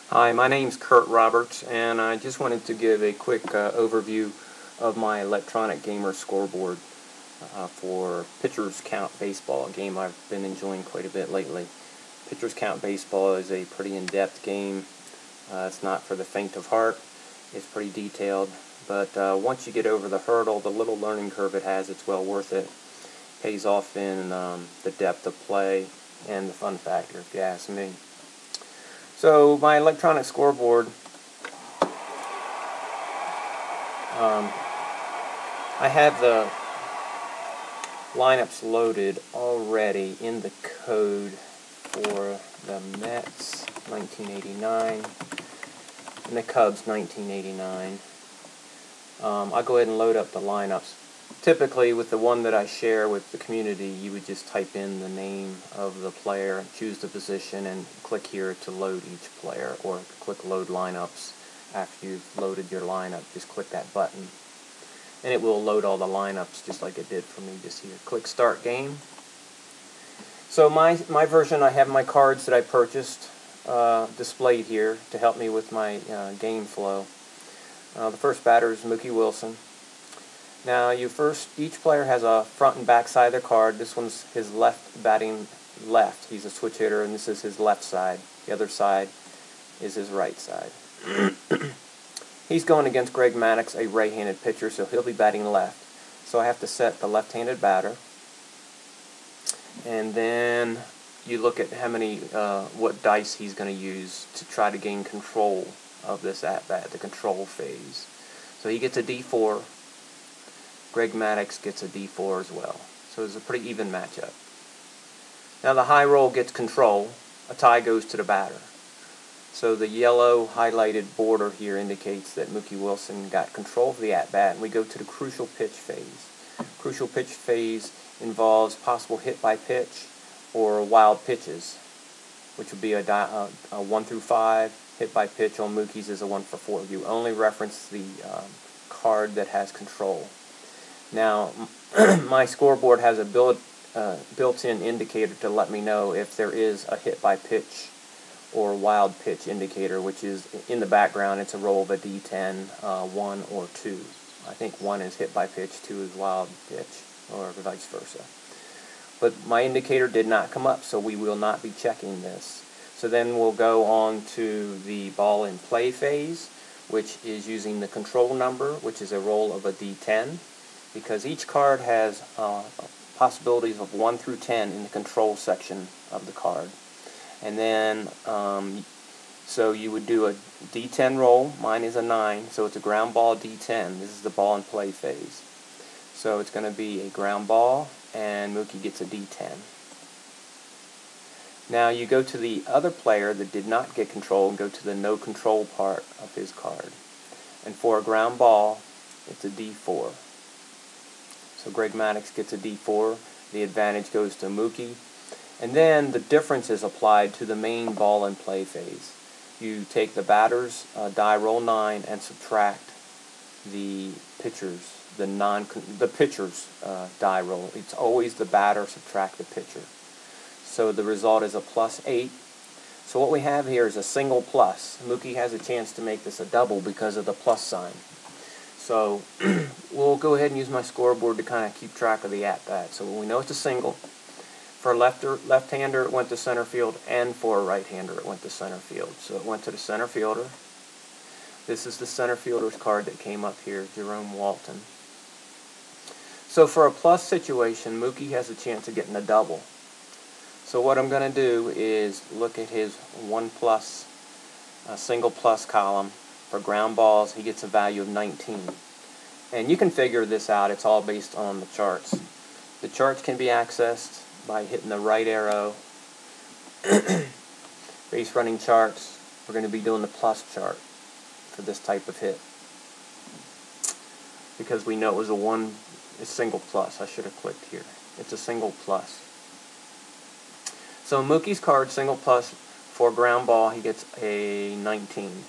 Hi, my name's Kurt Roberts, and I just wanted to give a quick overview of my electronic gamer scoreboard for Pitchers Count Baseball, a game I've been enjoying quite a bit lately. Pitchers Count Baseball is a pretty in-depth game. It's not for the faint of heart. It's pretty detailed, but once you get over the hurdle, the little learning curve it has, it's well worth it. Pays off in the depth of play and the fun factor, if you ask me. So my electronic scoreboard, I have the lineups loaded already in the code for the Mets 1989 and the Cubs 1989. I'll go ahead and load up the lineups. Typically with the one that I share with the community, you would just type in the name of the player, choose the position, and click here to load each player, or click load lineups. After you've loaded your lineup, just click that button and it will load all the lineups just like it did for me just here. Click start game. So my version, I have my cards that I purchased displayed here to help me with my game flow. The first batter is Mookie Wilson. Now each player has a front and back side of their card. This one's his left, batting left. He's a switch hitter, and this is his left side. The other side is his right side. He's going against Greg Maddux, a right-handed pitcher, so he'll be batting left. So I have to set the left-handed batter. And then you look at how many, what dice he's going to use to try to gain control of this at-bat, the control phase. So he gets a D4. Greg Maddux gets a D4 as well. So it's a pretty even matchup. Now the high roll gets control. A tie goes to the batter. So the yellow highlighted border here indicates that Mookie Wilson got control of the at-bat, and we go to the crucial pitch phase. Crucial pitch phase involves possible hit by pitch or wild pitches, which would be a 1 through 5. Hit by pitch on Mookie's is a 1 for 4. You only reference the card that has control. Now, my scoreboard has a built-in indicator to let me know if there is a hit by pitch or wild pitch indicator, which is in the background. It's a roll of a D10, 1 or 2. I think 1 is hit by pitch, 2 is wild pitch, or vice versa. But my indicator did not come up, so we will not be checking this. So then we'll go on to the ball in play phase, which is using the control number, which is a roll of a D10. Because each card has possibilities of 1 through 10 in the control section of the card. And then, so you would do a D10 roll. Mine is a 9, so it's a ground ball D10. This is the ball in play phase. So it's going to be a ground ball, and Mookie gets a D10. Now you go to the other player that did not get control and go to the no control part of his card. And for a ground ball, it's a D4. So Greg Maddux gets a D4. The advantage goes to Mookie. And then the difference is applied to the main ball and play phase. You take the batter's die roll 9 and subtract the pitcher's die roll. It's always the batter subtract the pitcher. So the result is a +8. So what we have here is a single plus. Mookie has a chance to make this a double because of the plus sign. So we'll go ahead and use my scoreboard to kind of keep track of the at-bat. So we know it's a single. For a left-hander, it went to center field, and for a right-hander, it went to center field. So it went to the center fielder. This is the center fielder's card that came up here, Jerome Walton. So for a plus situation, Mookie has a chance of getting a double. So what I'm going to do is look at his 1 plus, single plus column. For ground balls, he gets a value of 19. And you can figure this out. It's all based on the charts. The charts can be accessed by hitting the right arrow. Base running charts, we're going to be doing the plus chart for this type of hit. Because we know it was a single plus. I should have clicked here. It's a single plus. So Mookie's card, single plus, for ground ball, he gets a 19.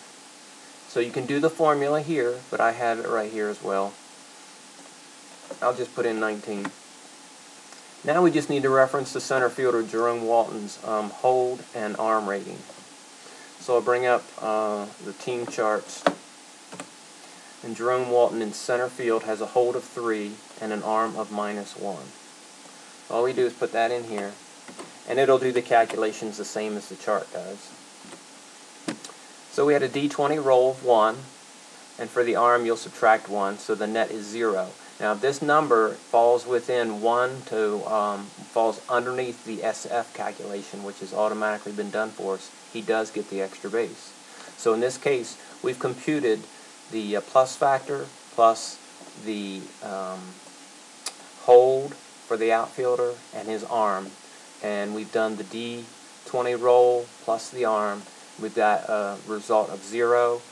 So you can do the formula here, but I have it right here as well. I'll just put in 19. Now we just need to reference the center fielder Jerome Walton's hold and arm rating. So I'll bring up the team charts. And Jerome Walton in center field has a hold of 3 and an arm of -1. All we do is put that in here, and it'll do the calculations the same as the chart does. So we had a D20 roll of 1, and for the arm you'll subtract 1, so the net is 0. Now if this number falls within 1 to, falls underneath the SF calculation, which has automatically been done for us, he does get the extra base. So in this case, we've computed the plus factor plus the hold for the outfielder and his arm, and we've done the D20 roll plus the arm. We've got a result of 0,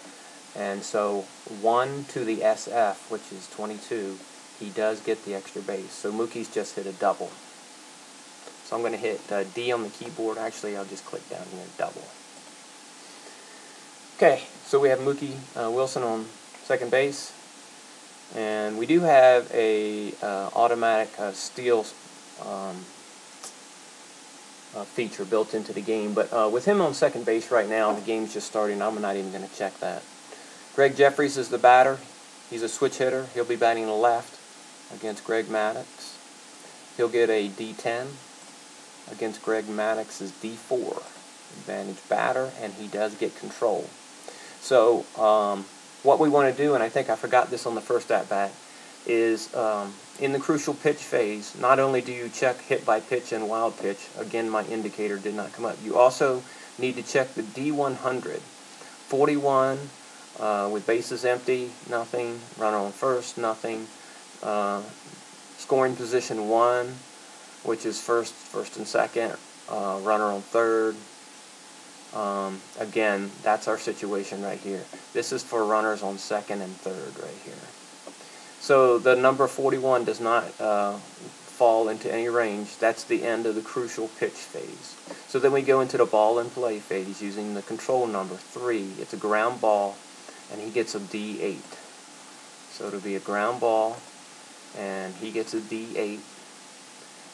and so 1 to the SF, which is 22, he does get the extra base. So Mookie's just hit a double. So I'm going to hit D on the keyboard. Actually, I'll just click down here, double. Okay, so we have Mookie Wilson on second base, and we do have a automatic steal feature built into the game, but with him on second base right now, the game's just starting. I'm not even going to check that. Greg Jeffries is the batter. He's a switch hitter. He'll be batting to left against Greg Maddux. He'll get a D10 against Greg Maddox's D4. Advantage batter, and he does get control. So what we want to do, and I think I forgot this on the first at-bat, is in the crucial pitch phase, not only do you check hit by pitch and wild pitch, again my indicator did not come up, you also need to check the D100. 41 with bases empty, nothing, runner on first, nothing, scoring position 1, which is first and second, runner on third. Again, that's our situation right here. This is for runners on second and third right here. So the number 41 does not fall into any range. That's the end of the crucial pitch phase. So then we go into the ball and play phase using the control number 3. It's a ground ball, and he gets a D8. So it'll be a ground ball, and he gets a D8.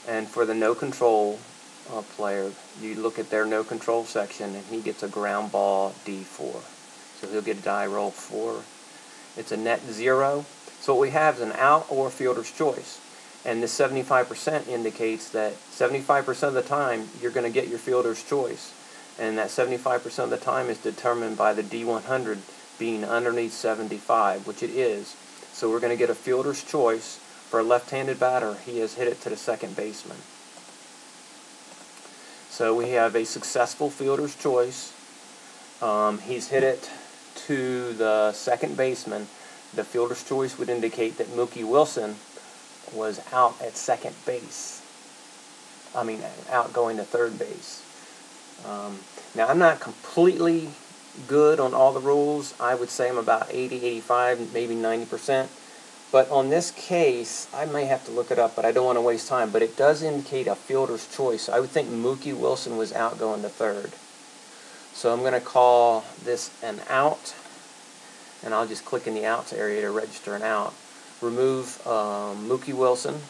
And for the no control player, you look at their no control section, and he gets a ground ball D4. So he'll get a die roll 4. It's a net 0. So what we have is an out or fielder's choice. And this 75% indicates that 75% of the time you're going to get your fielder's choice. And that 75% of the time is determined by the D100 being underneath 75, which it is. So we're going to get a fielder's choice. For a left-handed batter, he has hit it to the second baseman. So we have a successful fielder's choice. He's hit it to the second baseman. The fielder's choice would indicate that Mookie Wilson was out at second base. Out going to third base. Now, I'm not completely good on all the rules. I would say I'm about 80, 85, maybe 90%. But on this case, I may have to look it up, but I don't want to waste time. But it does indicate a fielder's choice. I would think Mookie Wilson was out going to third. So I'm going to call this an out. And I'll just click in the outs area to register an out. Remove Mookie Wilson.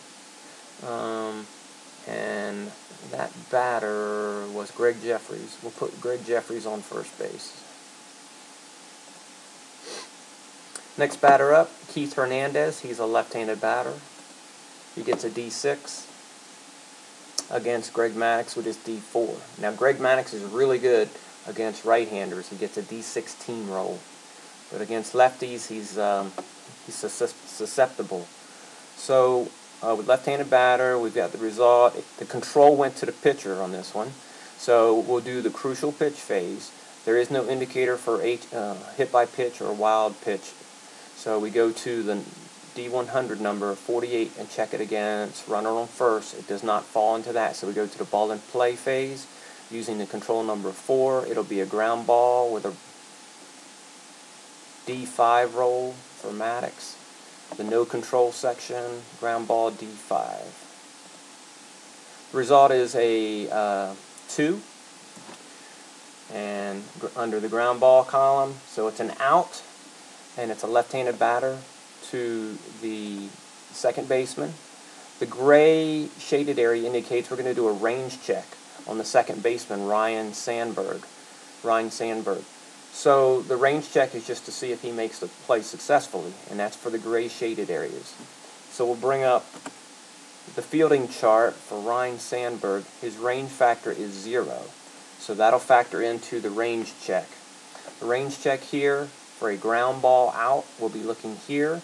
And that batter was Greg Jeffries. We'll put Greg Jeffries on first base. Next batter up, Keith Hernandez. He's a left-handed batter. He gets a D6 against Greg Maddux with his D4. Now Greg Maddux is really good against right-handers. He gets a D16 roll. But against lefties, he's susceptible. So with left-handed batter, we've got the result. The control went to the pitcher on this one. So we'll do the crucial pitch phase. There is no indicator for hit by pitch or wild pitch. So we go to the D100 number 48 and check it against runner on first. It does not fall into that. So we go to the ball and play phase using the control number 4. It'll be a ground ball with a D5 roll for Maddux. The no control section, ground ball D5. The result is a 2 and under the ground ball column. So it's an out, and it's a left-handed batter to the second baseman. The gray shaded area indicates we're going to do a range check on the second baseman, Ryan Sandberg. Ryan Sandberg. So the range check is just to see if he makes the play successfully, and that's for the gray shaded areas. So we'll bring up the fielding chart for Ryan Sandberg. His range factor is 0. So that'll factor into the range check. The range check here for a ground ball out, we'll be looking here.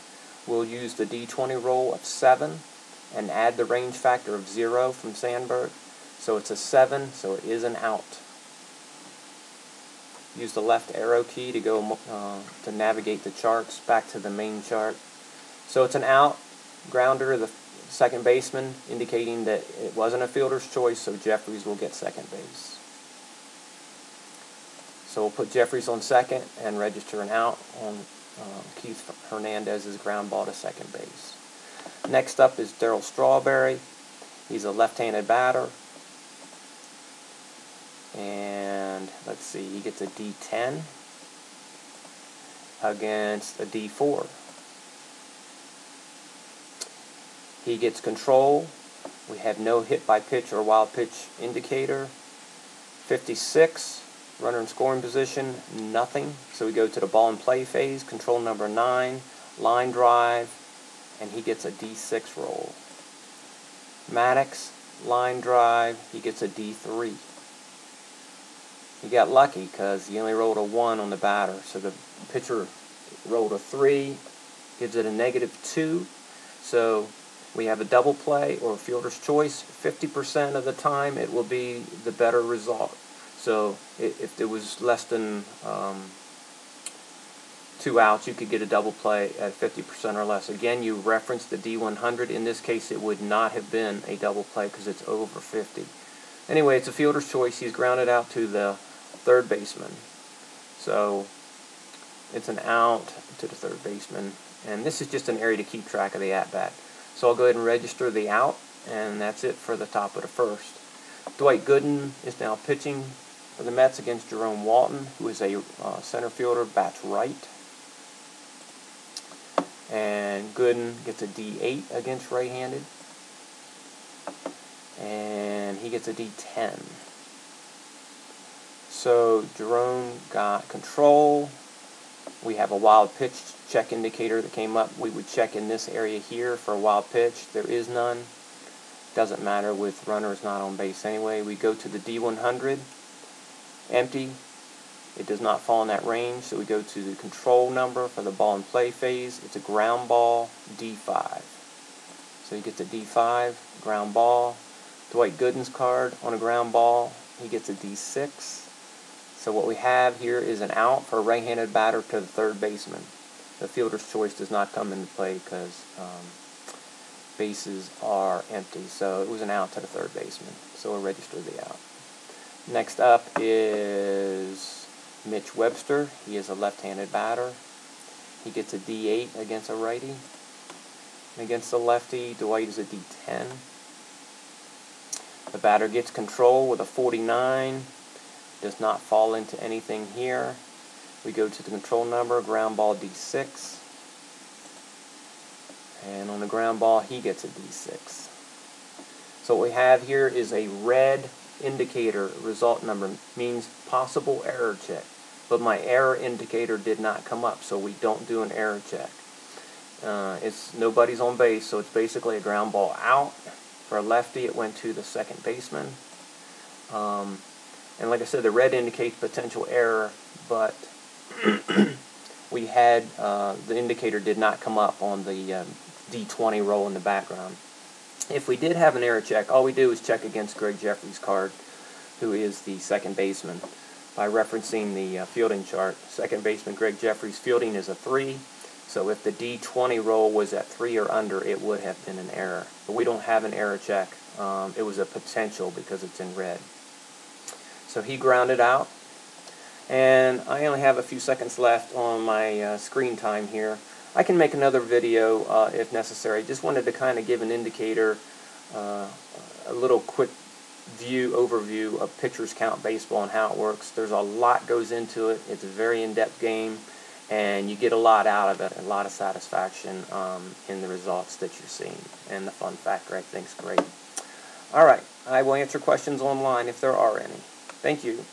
We'll use the D20 roll of 7 and add the range factor of 0 from Sandberg. So it's a 7, so it is an out. Use the left arrow key to go to navigate the charts back to the main chart. So it's an out. Grounder to the second baseman, indicating that it wasn't a fielder's choice, so Jeffries will get second base. So we'll put Jeffries on second and register an out on Keith Hernandez's ground ball to second base. Next up is Darryl Strawberry. He's a left-handed batter. And let's see, he gets a D10 against a D4. He gets control. We have no hit by pitch or wild pitch indicator. 56, runner in scoring position, nothing. So we go to the ball and play phase, control number 9, line drive, and he gets a D6 roll. Maddox, line drive, he gets a D3. He got lucky because he only rolled a 1 on the batter. So the pitcher rolled a 3, gives it a -2. So we have a double play or a fielder's choice. 50% of the time it will be the better result. So if it was less than 2 outs, you could get a double play at 50% or less. Again, you referenced the D100. In this case, it would not have been a double play because it's over 50. Anyway, it's a fielder's choice. He's grounded out to the third baseman. So it's an out to the third baseman. And this is just an area to keep track of the at-bat. So I'll go ahead and register the out, and that's it for the top of the first. Dwight Gooden is now pitching for the Mets against Jerome Walton, who is a center fielder, bats right. And Gooden gets a D8 against right-handed. And he gets a D10. So Jerome got control. We have a wild pitch check indicator that came up. We would check in this area here for a wild pitch. There is none. Doesn't matter with runners not on base anyway. We go to the D100. Empty. It does not fall in that range, so we go to the control number for the ball and play phase. It's a ground ball, D5. So he gets a D5, ground ball. Dwight Gooden's card on a ground ball, he gets a D6. So what we have here is an out for a right-handed batter to the third baseman. The fielder's choice does not come into play because bases are empty. So it was an out to the third baseman. So we'll register the out. Next up is Mitch Webster. He is a left-handed batter. He gets a D8 against a righty. And against the lefty, Dwight is a D10. The batter gets control with a 49. Does not fall into anything here. We go to the control number, ground ball D6. And on the ground ball, he gets a D6. So what we have here is a red indicator. Result number means possible error check. But my error indicator did not come up, so we don't do an error check. It's nobody's on base, so it's basically a ground ball out. For a lefty, it went to the second baseman. And like I said, the red indicates potential error, but we had the indicator did not come up on the D20 roll in the background. If we did have an error check, all we do is check against Greg Jeffries' card, who is the second baseman, by referencing the fielding chart. Second baseman Greg Jeffries' fielding is a 3, so if the D20 roll was at 3 or under, it would have been an error. But we don't have an error check. It was a potential because it's in red. So he grounded out, and I only have a few seconds left on my screen time here. I can make another video if necessary. Just wanted to kind of give an indicator, a little quick overview of pitchers count baseball and how it works. There's a lot goes into it. It's a very in-depth game, and you get a lot out of it, a lot of satisfaction in the results that you're seeing, and the fun factor I think is great. All right, I will answer questions online if there are any. Thank you.